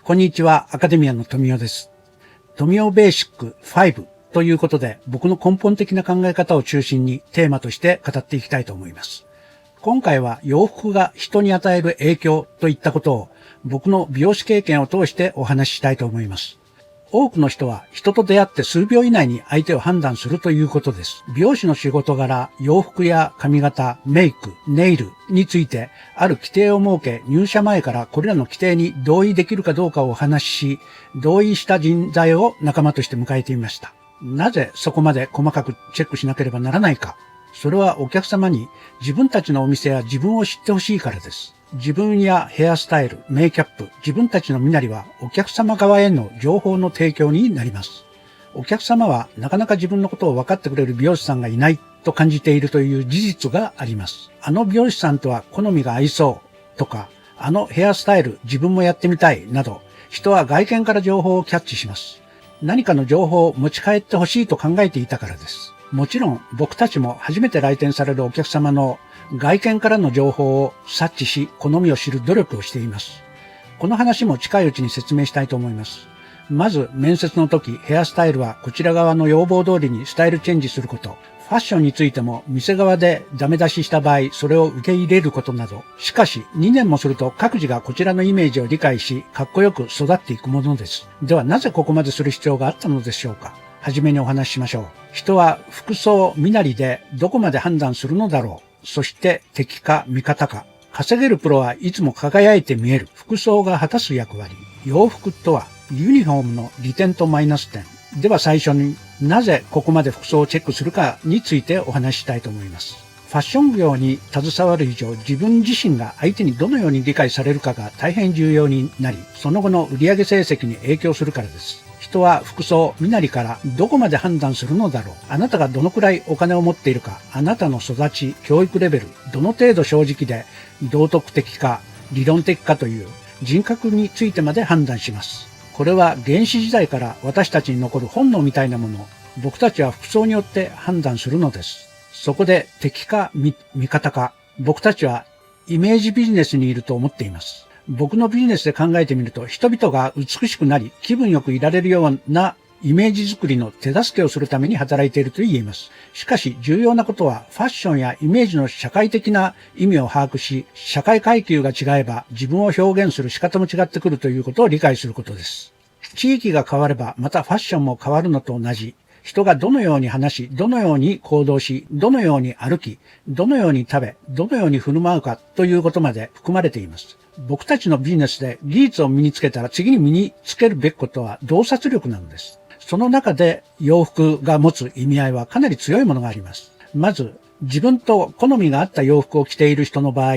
こんにちは、アカデミアの富尾です。富尾ベーシック5ということで、僕の根本的な考え方を中心にテーマとして語っていきたいと思います。今回は洋服が人に与える影響といったことを僕の美容師経験を通してお話ししたいと思います。多くの人は人と出会って数秒以内に相手を判断するということです。美容師の仕事柄、洋服や髪型、メイク、ネイルについてある規定を設け、入社前からこれらの規定に同意できるかどうかをお話しし、同意した人材を仲間として迎えてみました。なぜそこまで細かくチェックしなければならないか。それはお客様に自分たちのお店や自分を知ってほしいからです。自分やヘアスタイル、メイキャップ、自分たちの身なりはお客様側への情報の提供になります。お客様はなかなか自分のことを分かってくれる美容師さんがいないと感じているという事実があります。あの美容師さんとは好みが合いそうとか、あのヘアスタイル自分もやってみたいなど、人は外見から情報をキャッチします。何かの情報を持ち帰ってほしいと考えていたからです。もちろん僕たちも初めて来店されるお客様の外見からの情報を察知し、好みを知る努力をしています。この話も近いうちに説明したいと思います。まず、面接の時、ヘアスタイルはこちら側の要望通りにスタイルチェンジすること。ファッションについても、店側でダメ出しした場合、それを受け入れることなど。しかし、2年もすると各自がこちらのイメージを理解し、かっこよく育っていくものです。では、なぜここまでする必要があったのでしょうか。はじめにお話ししましょう。人は服装、身なりでどこまで判断するのだろう。そして敵か味方か。稼げるプロはいつも輝いて見える。服装が果たす役割。洋服とはユニフォームの利点とマイナス点。では最初になぜここまで服装をチェックするかについてお話ししたいと思います。ファッション業に携わる以上、自分自身が相手にどのように理解されるかが大変重要になり、その後の売上成績に影響するからです。人は服装、身なりからどこまで判断するのだろう。あなたがどのくらいお金を持っているか、あなたの育ち、教育レベル、どの程度正直で道徳的か理論的かという人格についてまで判断します。これは原始時代から私たちに残る本能みたいなもの、僕たちは服装によって判断するのです。そこで敵か味方か、僕たちはイメージビジネスにいると思っています。僕のビジネスで考えてみると、人々が美しくなり、気分よくいられるようなイメージ作りの手助けをするために働いていると言えます。しかし、重要なことは、ファッションやイメージの社会的な意味を把握し、社会階級が違えば、自分を表現する仕方も違ってくるということを理解することです。地域が変われば、またファッションも変わるのと同じ。人がどのように話し、どのように行動し、どのように歩き、どのように食べ、どのように振る舞うかということまで含まれています。僕たちのビジネスで技術を身につけたら次に身につけるべきことは洞察力なのです。その中で洋服が持つ意味合いはかなり強いものがあります。まず、自分と好みが合った洋服を着ている人の場合、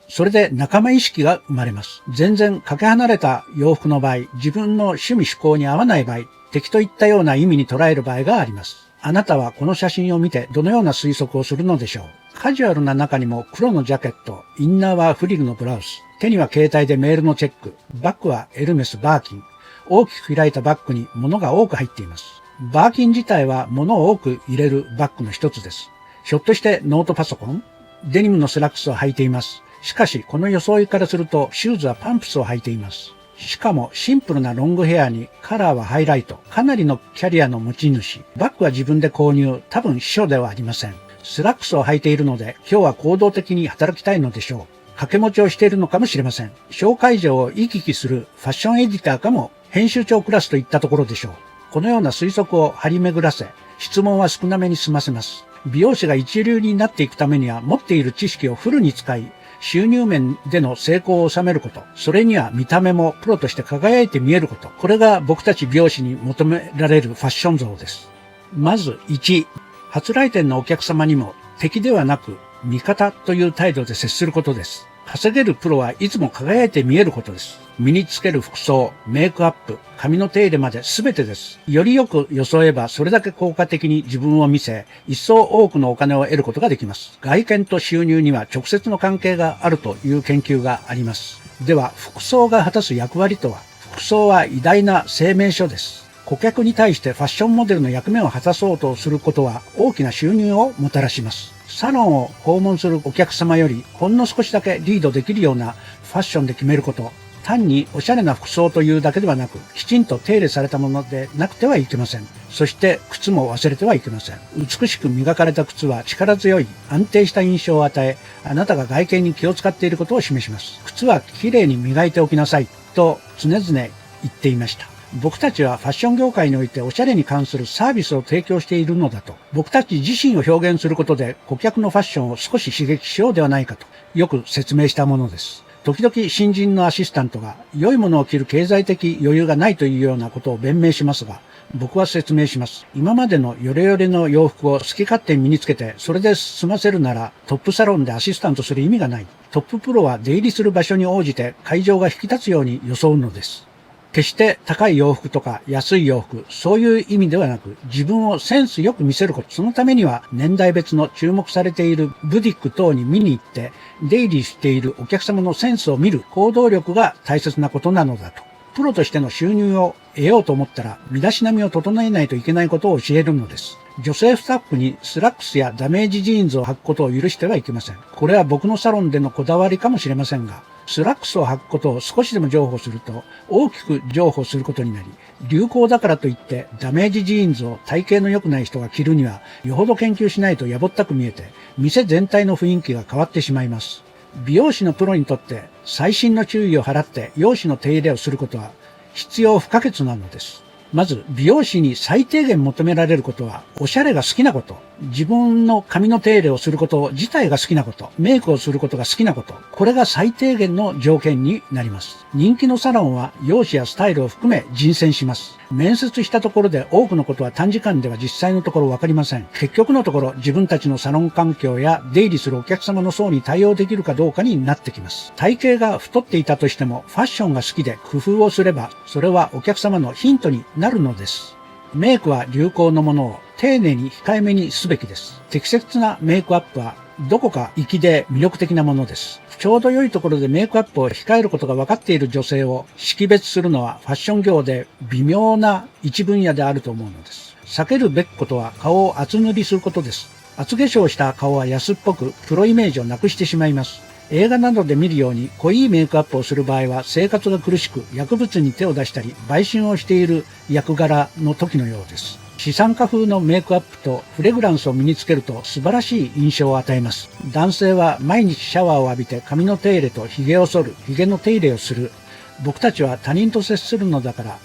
それで仲間意識が生まれます。全然かけ離れた洋服の場合、自分の趣味嗜好に合わない場合、敵といったような意味に捉える場合があります。あなたはこの写真を見てどのような推測をするのでしょう。カジュアルな中にも黒のジャケット、インナーはフリルのブラウス、手には携帯でメールのチェック、バッグはエルメス・バーキン、大きく開いたバッグに物が多く入っています。バーキン自体は物を多く入れるバッグの一つです。ひょっとしてノートパソコン？デニムのスラックスを履いています。しかしこの装いからするとシューズはパンプスを履いています。しかもシンプルなロングヘアにカラーはハイライト。かなりのキャリアの持ち主。バッグは自分で購入。多分秘書ではありません。スラックスを履いているので今日は行動的に働きたいのでしょう。掛け持ちをしているのかもしれません。紹介状を行き来するファッションエディターかも編集長クラスといったところでしょう。このような推測を張り巡らせ、質問は少なめに済ませます。美容師が一流になっていくためには持っている知識をフルに使い、収入面での成功を収めること。それには見た目もプロとして輝いて見えること。これが僕たち美容師に求められるファッション像です。まず1、初来店のお客様にも敵ではなく味方という態度で接することです。稼げるプロはいつも輝いて見えることです。身につける服装、メイクアップ、髪の手入れまで全てです。よりよく装えばそれだけ効果的に自分を見せ、一層多くのお金を得ることができます。外見と収入には直接の関係があるという研究があります。では、服装が果たす役割とは？服装は偉大な声明書です。顧客に対してファッションモデルの役目を果たそうとすることは大きな収入をもたらします。サロンを訪問するお客様よりほんの少しだけリードできるようなファッションで決めること、単におしゃれな服装というだけではなく、きちんと手入れされたものでなくてはいけません。そして靴も忘れてはいけません。美しく磨かれた靴は力強い、安定した印象を与え、あなたが外見に気を使っていることを示します。靴はきれいに磨いておきなさいと常々言っていました。僕たちはファッション業界においておしゃれに関するサービスを提供しているのだと、僕たち自身を表現することで顧客のファッションを少し刺激しようではないかと、よく説明したものです。時々新人のアシスタントが良いものを着る経済的余裕がないというようなことを弁明しますが、僕は説明します。今までのヨレヨレの洋服を好き勝手に身につけて、それで済ませるならトップサロンでアシスタントする意味がない。トッププロは出入りする場所に応じて会場が引き立つように装うのです。決して高い洋服とか安い洋服、そういう意味ではなく、自分をセンスよく見せること。そのためには年代別の注目されているブティック等に見に行って、出入りしているお客様のセンスを見る行動力が大切なことなのだと。プロとしての収入を得ようと思ったら、身だしなみを整えないといけないことを教えるのです。女性スタッフにスラックスやダメージジーンズを履くことを許してはいけません。これは僕のサロンでのこだわりかもしれませんが、スラックスを履くことを少しでも譲歩すると、大きく譲歩することになり、流行だからといってダメージジーンズを体型の良くない人が着るには、よほど研究しないとやぼったく見えて、店全体の雰囲気が変わってしまいます。美容師のプロにとって細心の注意を払って容姿の手入れをすることは必要不可欠なのです。まず、美容師に最低限求められることは、おしゃれが好きなこと、自分の髪の手入れをすること自体が好きなこと、メイクをすることが好きなこと、これが最低限の条件になります。人気のサロンは、容姿やスタイルを含め人選します。面接したところで多くのことは短時間では実際のところわかりません。結局のところ、自分たちのサロン環境や出入りするお客様の層に対応できるかどうかになってきます。体型が太っていたとしても、ファッションが好きで工夫をすれば、それはお客様のヒントになるのです。メイクは流行のものを丁寧に控えめにすべきです。適切なメイクアップはどこか粋で魅力的なものです。ちょうど良いところでメイクアップを控えることが分かっている女性を識別するのはファッション業で微妙な一分野であると思うのです。避けるべきことは顔を厚塗りすることです。厚化粧した顔は安っぽくプロイメージをなくしてしまいます。映画などで見るように濃いメイクアップをする場合は生活が苦しく薬物に手を出したり売春をしている役柄の時のようです。資産家風のメイクアップとフレグランスを身につけると素晴らしい印象を与えます。男性は毎日シャワーを浴びて髪の手入れと髭を剃る、髭の手入れをする。僕たちは他人と接するのだから、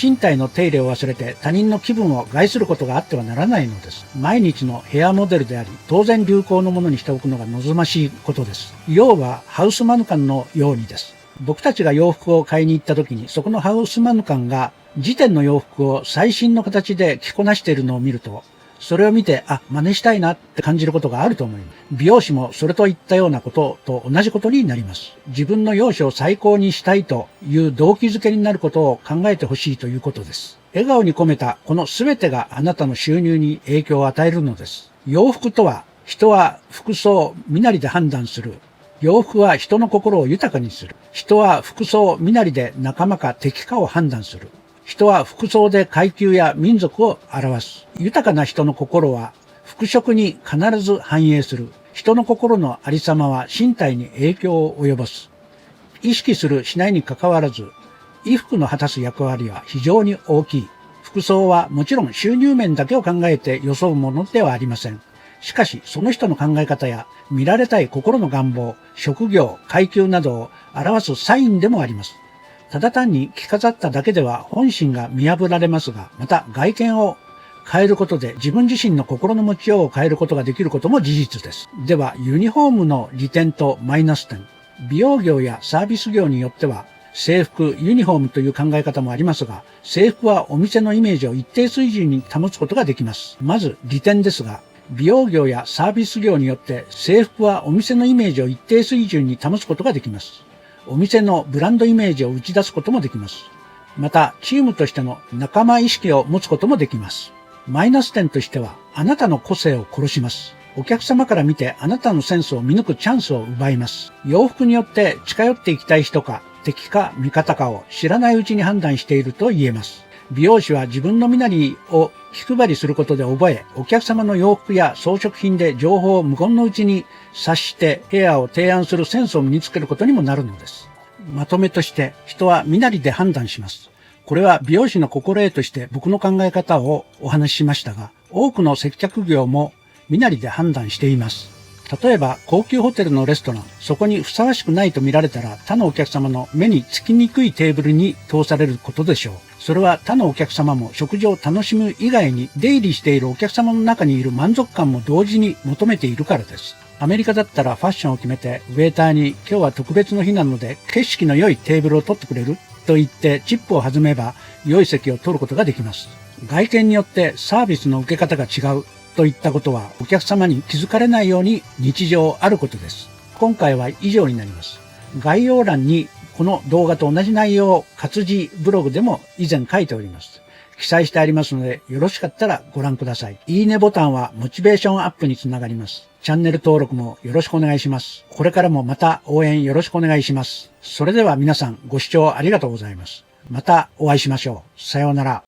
身体の手入れを忘れて他人の気分を害することがあってはならないのです。毎日のヘアモデルであり、当然流行のものにしておくのが望ましいことです。要はハウスマヌカンのようにです。僕たちが洋服を買いに行った時に、そこのハウスマヌカンが時点の洋服を最新の形で着こなしているのを見ると、それを見て、真似したいなって感じることがあると思います。美容師もそれといったようなことと同じことになります。自分の容姿を最高にしたいという動機づけになることを考えてほしいということです。笑顔に込めたこの全てがあなたの収入に影響を与えるのです。洋服とは、人は服装、身なりで判断する。洋服は人の心を豊かにする。人は服装、身なりで仲間か敵かを判断する。人は服装で階級や民族を表す。豊かな人の心は服飾に必ず反映する。人の心のありさまは身体に影響を及ぼす。意識するしないにかかわらず、衣服の果たす役割は非常に大きい。服装はもちろん収入面だけを考えて装うものではありません。しかし、その人の考え方や見られたい心の願望、職業、階級などを表すサインでもあります。ただ単に着飾っただけでは本心が見破られますが、また外見を変えることで自分自身の心の持ちようを変えることができることも事実です。では、ユニフォームの利点とマイナス点。美容業やサービス業によっては、制服、ユニフォームという考え方もありますが、制服はお店のイメージを一定水準に保つことができます。まず利点ですが、美容業やサービス業によって制服はお店のイメージを一定水準に保つことができます。お店のブランドイメージを打ち出すこともできます。また、チームとしての仲間意識を持つこともできます。マイナス点としては、あなたの個性を殺します。お客様から見てあなたのセンスを見抜くチャンスを奪います。洋服によって近寄っていきたい人か、敵か味方かを知らないうちに判断していると言えます。美容師は自分の身なりを気配りすることで覚え、お客様の洋服や装飾品で情報を無言のうちに察してヘアを提案するセンスを身につけることにもなるのです。まとめとして人は身なりで判断します。これは美容師の心得として僕の考え方をお話ししましたが、多くの接客業も身なりで判断しています。例えば高級ホテルのレストラン、そこにふさわしくないと見られたら他のお客様の目につきにくいテーブルに通されることでしょう。それは他のお客様も食事を楽しむ以外に出入りしているお客様の中にいる満足感も同時に求めているからです。アメリカだったらファッションを決めてウェーターに今日は特別の日なので景色の良いテーブルを取ってくれると言ってチップを弾めば良い席を取ることができます。外見によってサービスの受け方が違うといったことはお客様に気づかれないように日常あることです。今回は以上になります。概要欄にこの動画と同じ内容を活字ブログでも以前書いております。記載してありますのでよろしかったらご覧ください。いいねボタンはモチベーションアップにつながります。チャンネル登録もよろしくお願いします。これからもまた応援よろしくお願いします。それでは皆さんご視聴ありがとうございます。またお会いしましょう。さようなら。